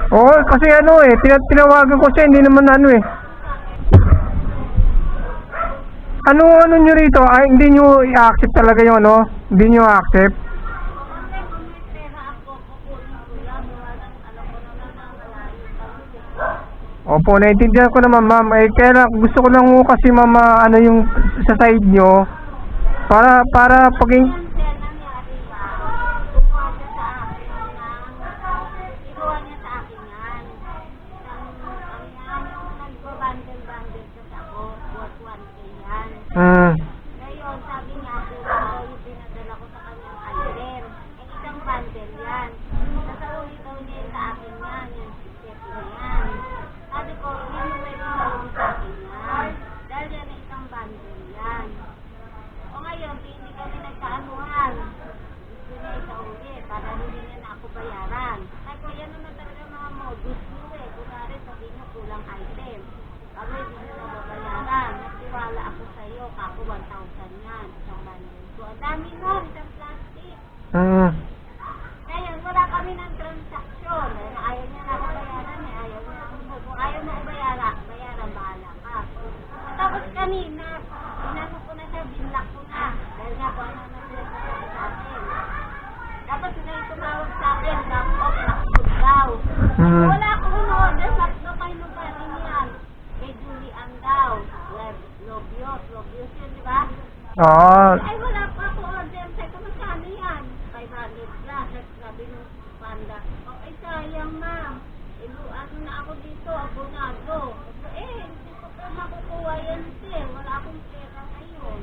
Oo, kasi ano eh, tinawagan ko siya, hindi naman ano eh. Ano nyo rito? Ay, hindi nyo i-accept talaga yung ano? Hindi nyo accept? Opo, naiintindihan ko naman ma'am. Eh, kaya lang, gusto ko lang ho kasi ma'am, ano yung sa side nyo. Para paging... Hmm. Ngayon, sabi niya, daw yung pinadala ko sa kanyang item. Eh, isang bundle yan. Nasa uli daw niya sa akin yan, yung ticket na yan. Sabi ko, hindi mo pwede yung sa akin yan. Dahil yan ay isang bundle yan. O ngayon, hindi kami nagkaanuhan. Gusto niya isa uli, para hindi niya na ako bayaran. Sabi ko, yan naman talaga mga modus nyo eh. Kunwari, sabi niyo, kulang item. Kami, hindi nyo na babayaran. Nagtiwala ako sa iyo, kako 1,000 yan, isang bundle. So, ang dami nun, isang plastic. Ngayon, wala kami ng transaksyon. Dahil ayaw niya na ako bayaran eh. Ayaw niya ako. Kung ayaw mo bayaran, bahala ka. Tapos kanina, inano ko na siya, binlock ko na. Dahil nga po, ano na sila sa akin. Tapos may tumawag sa akin, laptop, nakapag daw. Wala akong in-order, laptop ay nung yan. Kay Julie Ann daw. Lobios yun, di ba? Ay, wala pa ako order. Sabi ko, magkano yan? 500 plus. Sabi nung panda, okay, sayang ma'am. Ano na ako dito, abonado. Hindi ko pa makukuha yan sir. Wala akong pera ngayon.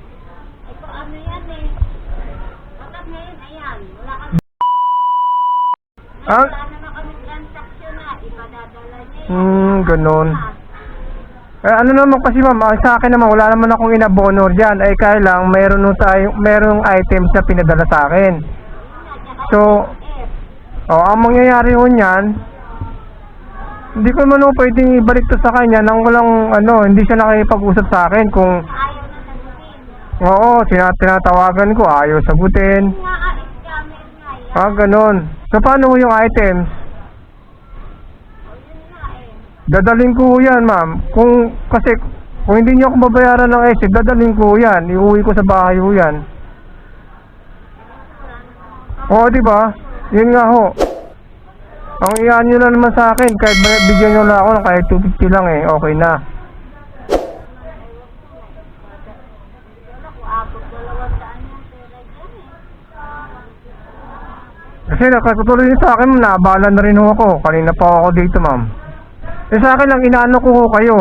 Ay, ko ano yan eh. Bakit ngayon, ayan. Wala kami. Wala naman kami transaction na. Ipadadala niya yan. Ganon. Eh, ano naman kasi ma'am, sa akin naman wala naman akong inabono diyan. Ay kaya lang merong items na pinadala sa akin. So, ang mangyayari ho niyan, hindi ko man ho pwedeng ibalik to sa kanya nang walang hindi siya nakikipag-usap sa akin kung tinatawagan ko, ayaw sagutin. Ganon. So, paano ho yung items? Dadalhin ko yan, ma'am. Kasi kung hindi niyo ako babayaran ng exit, dadalhin ko yan. Iuwi ko sa bahay ho yan. Oo, di ba? Yun nga ho. Ang iyan nyo na naman sa akin, kahit bigyan nyo na ako ng kahit 250 lang eh, okay na. Kasi nakatuloy nyo sa akin, naabala na rin ho ako. Kanina pa ako dito, ma'am. Eh sa akin lang inaano ko kayo.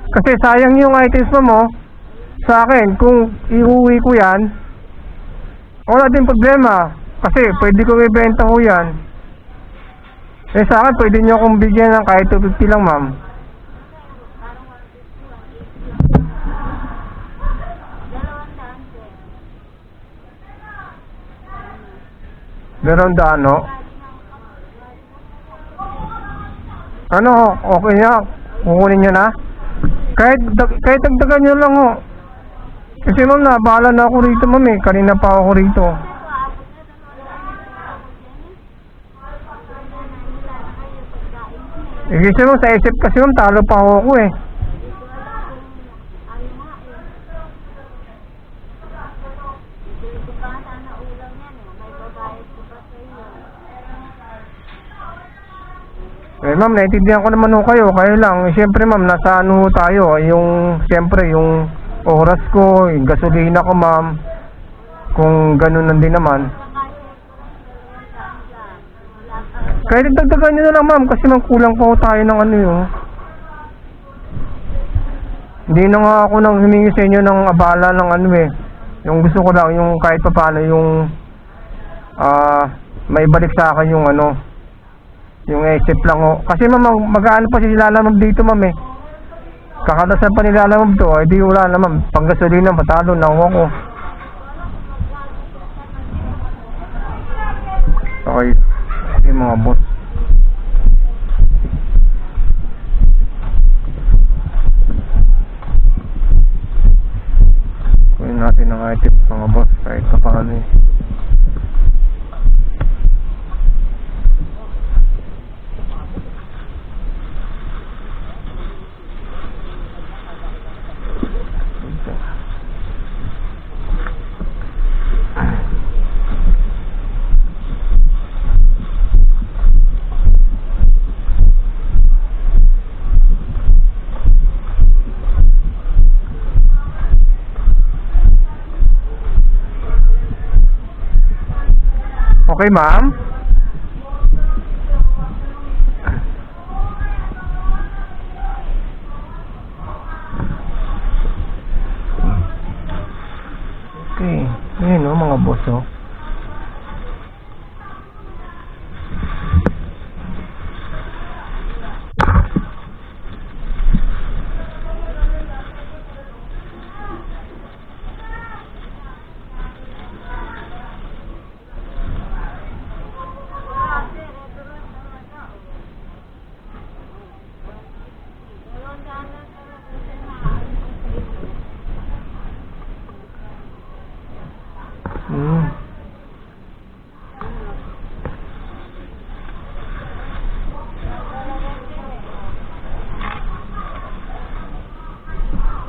Kasi sayang yung items mo sa akin. Kung iuwi ko yan, wala din problema. Kasi pwede ko ibenta ko yan. Eh sa akin pwede nyo akong bigyan ng kahit 250 lang ma'am. $200 Ano, okay niya. Kukunin niyo na. Kahit dagdagan niyo lang ho. Kasi ma'am, nabahala na ako rito ma'am eh. Kanina pa ako rito. Kasi ma'am, sa isip kasi ma'am, talo pa ako eh. Eh ma'am, naintindihan ko naman ho kayo. Kayo lang, siyempre ma'am, nasa ano tayo. Siyempre, yung oras ko, yung gasolina ko ma'am. Kung ganun lang din naman. Kahit dagdagan nyo na lang ma'am, kasi ma'am, kulang pa ho tayo ng ano yun. Hindi na nga ako nang humingi sa inyo ng abala ng ano eh. Yung gusto ko lang, yung kahit pa paano, yung may balik sa akin yung yung exit lang ho. Kasi ma'am, mag-aano pa sila lamang dito ma'am eh. Kakatasan pa nila lamang to, di wala naman. Panggasolina, patalo na ako. Okay. Okay mga boss. Kunin natin ang item mga boss kahit pa paano eh. Okay, ma'am? Okay. Ayan o, mga boss o. Hmm.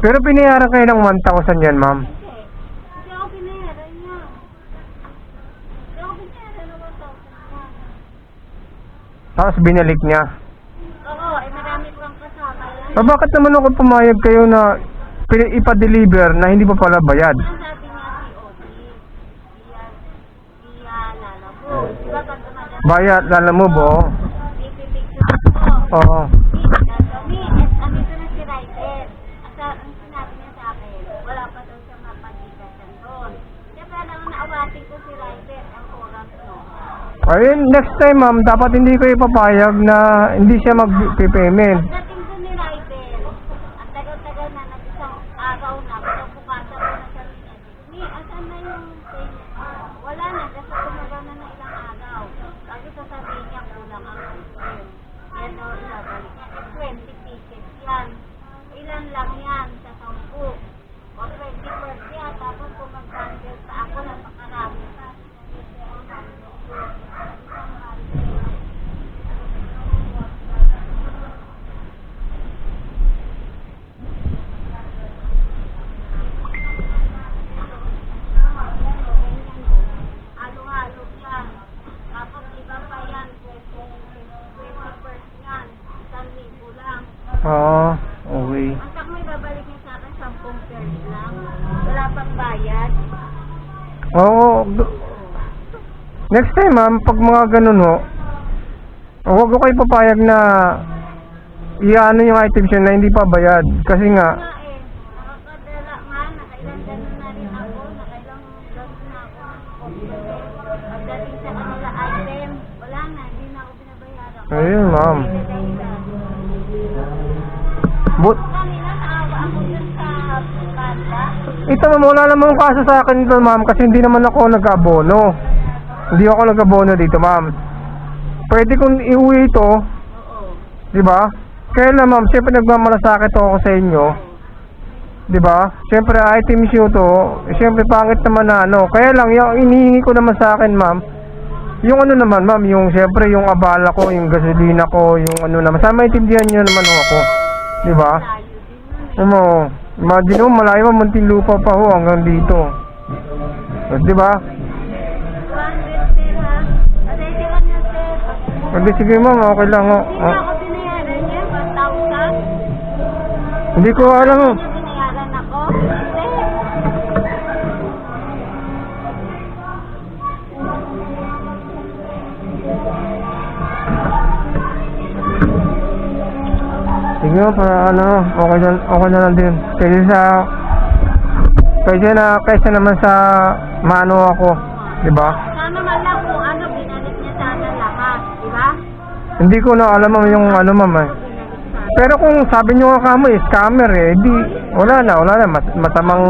Pero binayaran kayo ng 1,000 yan, ma'am. Hindi ako binayaran niya. Hindi ako binayaran ng 1,000. Tapos binalik niya. Oo, ay marami pang kasama yan. Bakit naman ako pumayag kayo na ipa-deliver na hindi pa pala bayad? Ang sabi niya si Odi, via Lalabo. Diba pag tumadaan? Bayad, lalamove, oo. Pipipicture ako. Oo. Andito na si Ryder. Ang sinabi niya sa akin, wala pa daw siya mapagkikasan doon. Siyempre alam mo, naawatin ko si Ryder. Ang oras no. Ayun, next time, ma'am, dapat hindi kayo papayag na hindi siya mag-payment. Pagdating doon ni Ryder, ang tagal-tagal na, nag-isang araw na, pinabukasan ko na sabi niya, Ni, asan na yung payment? Wala na, kasi tumagal na ng ilang araw. Lagi sasabihin niya, kulang ang item. Yan daw, ibabalik niya. 20 pieces yan. Ilan lang yan sa 10. O 20 per siya, tapos kung mag-bundle pa ako, napakarami pa. Halo-halo yan. Tapos iba pa yan, 20 per yan. 1,000 lang. Oo, okay. Ang tak may babalik niya sa akin, 10 pairs lang. Wala pang bayad. Oo. Next time, ma'am, pag mga ganun ho, huwag ko kayo papayag na i-ano yung items yun na hindi pa bayad. Kasi nga, Nga eh, nakakadala nga, nakailang ganun na rin ako, nakailang gas na ako ng computer. Pagdating sa kanila item, wala na, hindi na ako binabayaran. ayun, ma'am. But, Kanina naawa ako dun sa banda. ito ma'am, wala namang kaso sa akin ito, ma'am, kasi hindi naman ako nag-abono. Hindi ako nag-abono dito, ma'am. Pwede kong iuwi ito, Oo. di ba? Kaya na, ma'am, siyempre nagmamalasakit ako sa inyo. Di ba? Siyempre, items yun to. Siyempre, pangit naman na ano. Kaya lang, yung inihingi ko naman sa akin, ma'am, yung ano naman, ma'am, yung siyempre, yung abala ko, yung gasolina ko, yung ano naman. Sana maintindihan nyo naman ako. Di ba? Layo din nun eh. Imagine mo, malayo mo, Muntinlupa pa ho, hanggang dito. Di ba? 200 sir ha? Pasensya ka na sir. Hindi, sige ma'am, okay lang ho. Hindi na ako binayaran niya, 1,000. Hindi ko alam ho. Hindi binayaran ako. Sir. Sige ma'am, para ano, okay na lang din. Kaysa naman sa mano ako. Di ba? Sana man lang kung ano, binalik niya sana lahat. Di ba? Hindi ko na alam ma'am yung ano ma'am eh. Binalik sana. Pero kung sabi nyo nga kamo scammer eh, di, wala na. Masamang,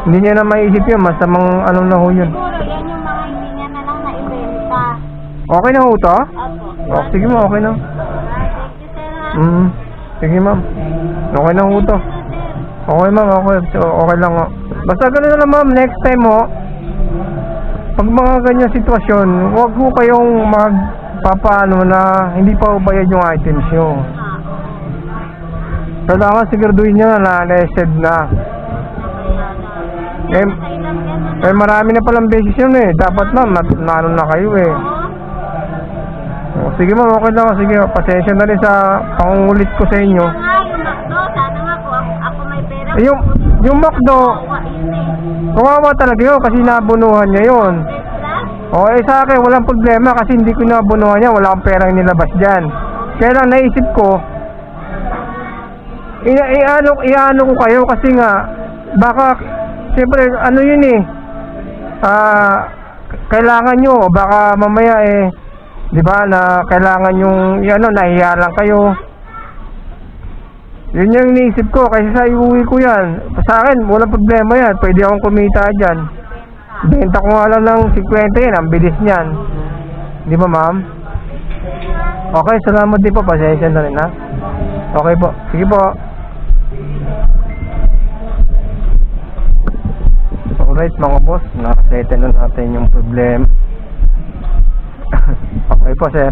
hindi niya na maiisip yun, masamang ano na ho yun. Siguro yan yung mga hindi niya na lang naibenta. Okay na ho to? Opo. Oh, sige ma'am, okay na. Thank you sir ha. Sige ma'am. Okay na ho to. Okay ma'am, okay. So, okay lang ho. Basta ganun na lang ma'am, next time ho, pag mga ganyan sitwasyon, huwag ho kayong magpapaano na hindi pa bayad yung items nyo. Kailangan siguraduhin nyo na na-reset na. Marami na palang beses yun eh. Dapat ma'am, naano na kayo eh. Sige ma'am, okay lang. Sige, pasensya na rin sa pangungulit ko sa inyo. Yung McDo, sana nga po, ako may pera. Yung McDo, Yun eh. kawawa talaga yun kasi nabunuhan niya yun. Tesla? Okay, sa akin, walang problema kasi hindi ko nabunuhan niya. Wala akong perang nilabas dyan. Kaya lang naisip ko, iano ko kayo kasi nga, baka, siyempre, ano yun eh, kailangan nyo, baka mamaya eh, di ba, na kailangan yung, nahiya lang kayo. Yun yung iniisip ko, kasi sa iuwi ko yan. Sa akin, walang problema yan. Pwede akong kumita dyan. Benta ko nga lang ng 50 yan, ang bilis niyan. Di ba, ma'am? Okay, salamat din po. Pasensya na rin, ha? Okay po. Sige po. Alright, mga boss. Nakasettle na natin yung problem. Okay po, sir.